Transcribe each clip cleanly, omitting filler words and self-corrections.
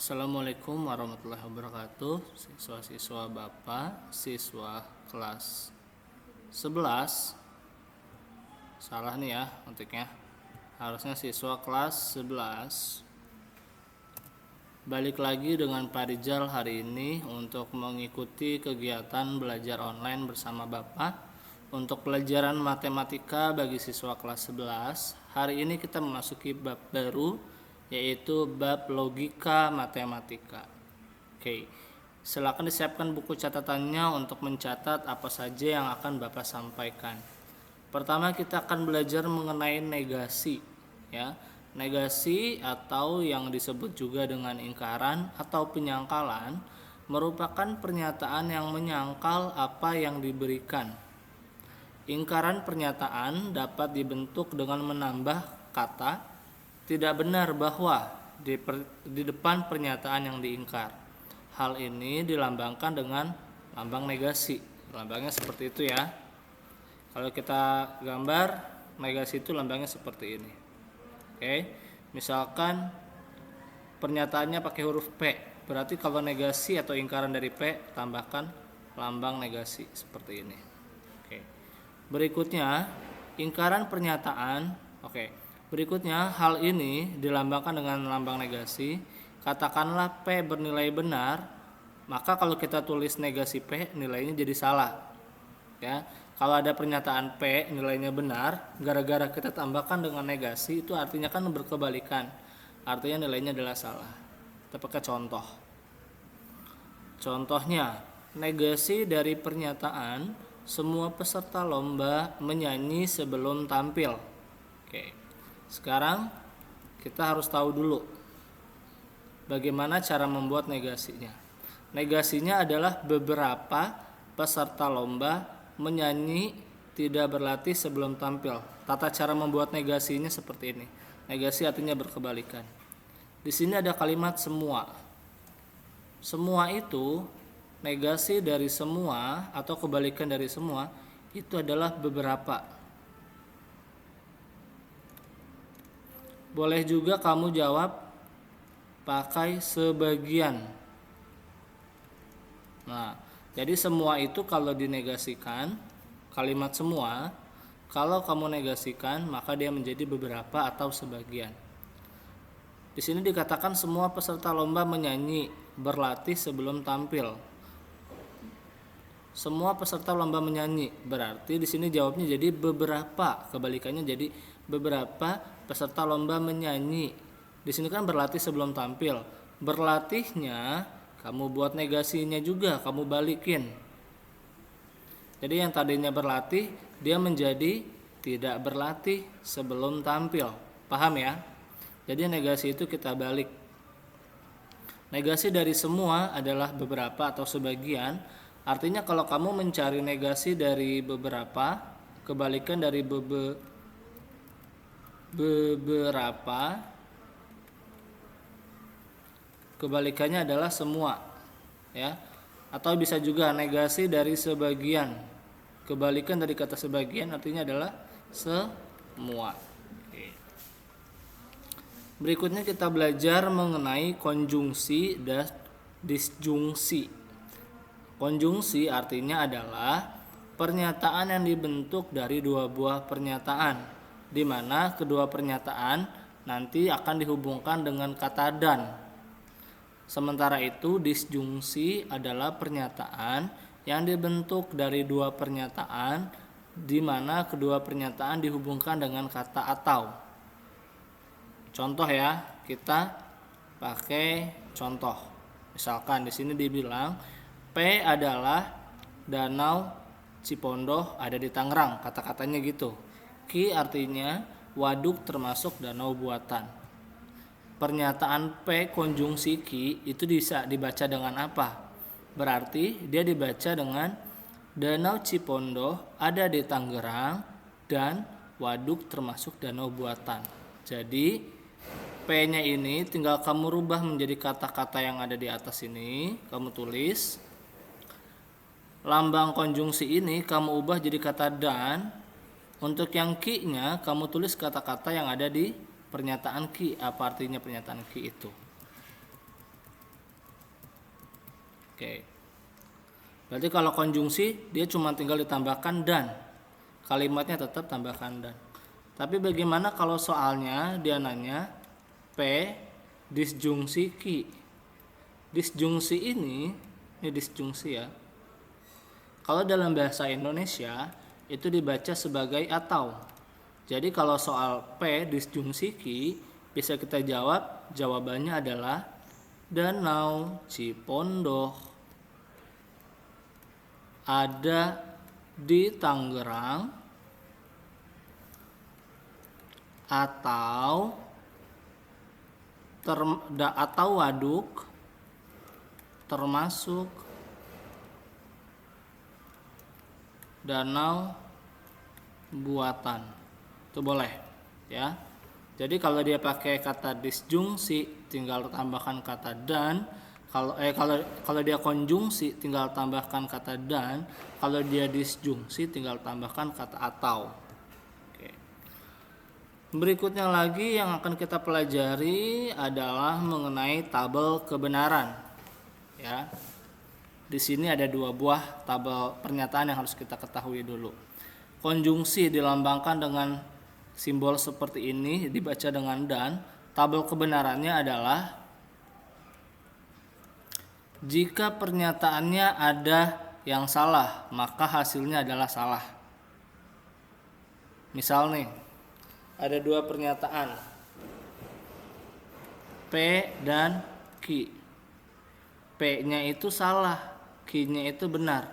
Assalamualaikum warahmatullahi wabarakatuh. Siswa-siswa Bapak, siswa kelas 11. Salah nih ya ketiknya. Harusnya siswa kelas 11. Balik lagi dengan Pak Rijal hari ini untuk mengikuti kegiatan belajar online bersama Bapak untuk pelajaran matematika bagi siswa kelas 11. Hari ini kita memasuki bab baru, yaitu bab logika matematika. Oke, silakan disiapkan buku catatannya untuk mencatat apa saja yang akan Bapak sampaikan. Pertama kita akan belajar mengenai negasi, ya. Negasi atau yang disebut juga dengan ingkaran atau penyangkalan merupakan pernyataan yang menyangkal apa yang diberikan. Ingkaran pernyataan dapat dibentuk dengan menambah kata tidak benar bahwa di depan pernyataan yang diingkar. Hal ini dilambangkan dengan lambang negasi. Lambangnya seperti itu ya. Kalau kita gambar, negasi itu lambangnya seperti ini. Oke, misalkan pernyataannya pakai huruf P, berarti kalau negasi atau ingkaran dari P tambahkan lambang negasi seperti ini. Oke. Berikutnya, ingkaran pernyataan. Berikutnya, hal ini dilambangkan dengan lambang negasi. Katakanlah P bernilai benar, maka kalau kita tulis negasi P, nilainya jadi salah. Ya, kalau ada pernyataan P nilainya benar, gara-gara kita tambahkan dengan negasi, itu artinya kan berkebalikan. Artinya nilainya adalah salah. Kita pakai contoh. Contohnya, negasi dari pernyataan semua peserta lomba menyanyi sebelum tampil. Oke. Sekarang kita harus tahu dulu bagaimana cara membuat negasinya. Negasinya adalah beberapa peserta lomba menyanyi tidak berlatih sebelum tampil. Tata cara membuat negasinya seperti ini. Negasi artinya berkebalikan. Di sini ada kalimat semua. Semua itu negasi dari semua atau kebalikan dari semua itu adalah beberapa. Boleh juga kamu jawab pakai sebagian. Nah, jadi semua itu kalau dinegasikan, kalimat semua, kalau kamu negasikan maka dia menjadi beberapa atau sebagian. Di sini dikatakan semua peserta lomba menyanyi, berlatih sebelum tampil. Semua peserta lomba menyanyi, berarti di sini jawabnya jadi beberapa, kebalikannya jadi beberapa peserta lomba menyanyi. Di sini kan berlatih sebelum tampil. Berlatihnya kamu buat negasinya juga, kamu balikin. Jadi yang tadinya berlatih, dia menjadi tidak berlatih sebelum tampil. Paham ya? Jadi negasi itu kita balik. Negasi dari semua adalah beberapa atau sebagian. Artinya kalau kamu mencari negasi dari beberapa, kebalikan dari beberapa, kebalikannya adalah semua, ya. Atau bisa juga negasi dari sebagian. Kebalikan dari kata sebagian artinya adalah semua. Oke. Berikutnya kita belajar mengenai konjungsi dan disjungsi. Konjungsi artinya adalah pernyataan yang dibentuk dari dua buah pernyataan, di mana kedua pernyataan nanti akan dihubungkan dengan kata dan. Sementara itu disjungsi adalah pernyataan yang dibentuk dari dua pernyataan, di mana kedua pernyataan dihubungkan dengan kata atau. Contoh ya, kita pakai contoh. Misalkan di sini dibilang P adalah Danau Cipondoh ada di Tangerang, kata-katanya gitu. Ki artinya waduk termasuk danau buatan. Pernyataan P konjungsi Ki itu bisa dibaca dengan apa? Berarti dia dibaca dengan Danau Cipondoh ada di Tangerang dan waduk termasuk danau buatan. Jadi P-nya ini tinggal kamu rubah menjadi kata-kata yang ada di atas ini, kamu tulis. Lambang konjungsi ini kamu ubah jadi kata dan. Untuk yang ki-nya kamu tulis kata-kata yang ada di pernyataan ki. Apa artinya pernyataan ki itu? Oke. Berarti kalau konjungsi dia cuma tinggal ditambahkan dan. Kalimatnya tetap tambahkan dan. Tapi bagaimana kalau soalnya dia nanya P disjungsi Ki. Disjungsi ini disjungsi ya. Kalau dalam bahasa Indonesia itu dibaca sebagai atau. Jadi kalau soal P disjungsi Ki bisa kita jawab, jawabannya adalah Danau Cipondoh ada di Tangerang atau waduk termasuk danau buatan. Itu boleh ya. Jadi kalau dia pakai kata disjungsi tinggal tambahkan kata dan. Kalau dia konjungsi tinggal tambahkan kata dan, kalau dia disjungsi tinggal tambahkan kata atau. Oke. Berikutnya lagi yang akan kita pelajari adalah mengenai tabel kebenaran. Ya. Di sini ada 2 buah tabel pernyataan yang harus kita ketahui dulu. Konjungsi dilambangkan dengan simbol seperti ini, dibaca dengan dan. Tabel kebenarannya adalah jika pernyataannya ada yang salah, maka hasilnya adalah salah. Misal nih, ada 2 pernyataan, P dan Q. P-nya itu salah, Q-nya itu benar.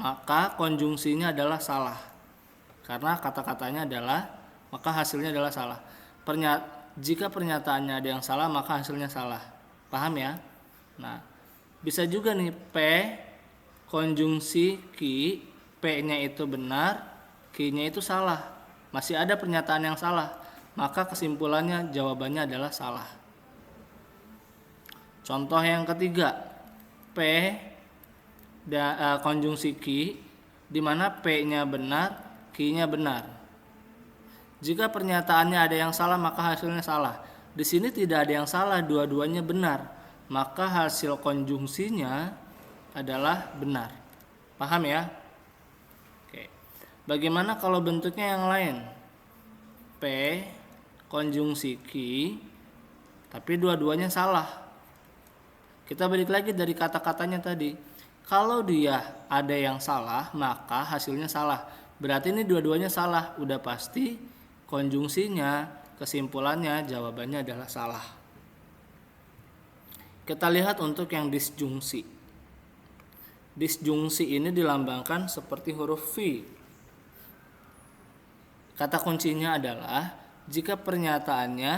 Maka konjungsinya adalah salah. Karena kata-katanya adalah, maka hasilnya adalah salah. Jika pernyataannya ada yang salah, maka hasilnya salah. Paham ya? Nah, bisa juga nih P konjungsi Q, P-nya itu benar, Q-nya itu salah. Masih ada pernyataan yang salah, maka kesimpulannya jawabannya adalah salah. Contoh yang ketiga, P konjungsi Q, di mana P-nya benar, Q-nya benar. Jika pernyataannya ada yang salah, maka hasilnya salah. Di sini tidak ada yang salah, dua-duanya benar. Maka hasil konjungsinya adalah benar. Paham ya? Oke. Bagaimana kalau bentuknya yang lain? P konjungsi Q, tapi dua-duanya salah. Kita balik lagi dari kata-katanya tadi. Kalau dia ada yang salah, maka hasilnya salah. Berarti ini dua-duanya salah. Udah pasti konjungsinya, kesimpulannya, jawabannya adalah salah. Kita lihat untuk yang disjungsi. Disjungsi ini dilambangkan seperti huruf V. Kata kuncinya adalah jika pernyataannya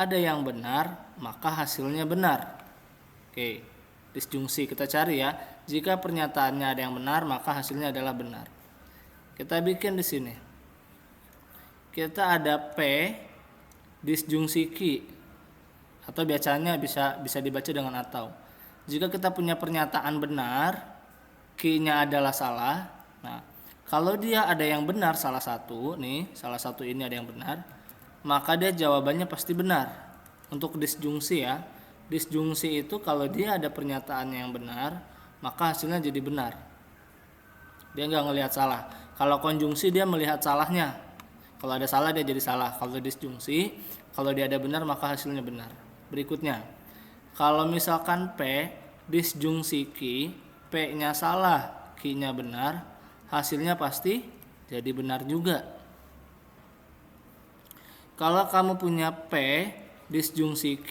ada yang benar, maka hasilnya benar. Oke, disjungsi kita cari ya. Jika pernyataannya ada yang benar, maka hasilnya adalah benar. Kita bikin di sini. Kita ada P disjungsi Q. Atau biasanya bisa dibaca dengan atau. Jika kita punya pernyataan benar, Q-nya adalah salah. Nah, kalau dia ada yang benar salah satu ini ada yang benar, maka dia jawabannya pasti benar. Untuk disjungsi ya. Disjungsi itu kalau dia ada pernyataan yang benar, maka hasilnya jadi benar. Dia nggak ngelihat salah. Kalau konjungsi dia melihat salahnya. Kalau ada salah dia jadi salah. Kalau disjungsi, kalau dia ada benar maka hasilnya benar. Berikutnya, kalau misalkan P disjungsi Q, P-nya salah, Q-nya benar, hasilnya pasti jadi benar juga. Kalau kamu punya P disjungsi Q,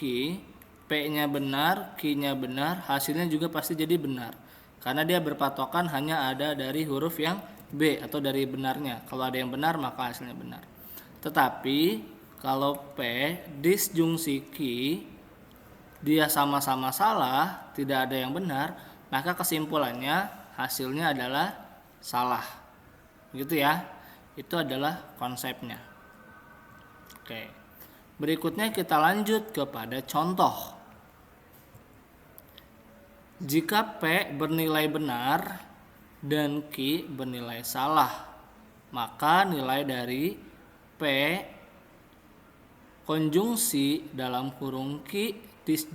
P-nya benar, Q-nya benar, hasilnya juga pasti jadi benar. Karena dia berpatokan hanya ada dari huruf yang B atau dari benarnya. Kalau ada yang benar maka hasilnya benar. Tetapi kalau P disjungsi Q dia sama-sama salah, tidak ada yang benar, maka kesimpulannya hasilnya adalah salah. Gitu ya. Itu adalah konsepnya. Oke. Berikutnya kita lanjut kepada contoh. Jika P bernilai benar dan Q bernilai salah, maka nilai dari P konjungsi dalam kurung Q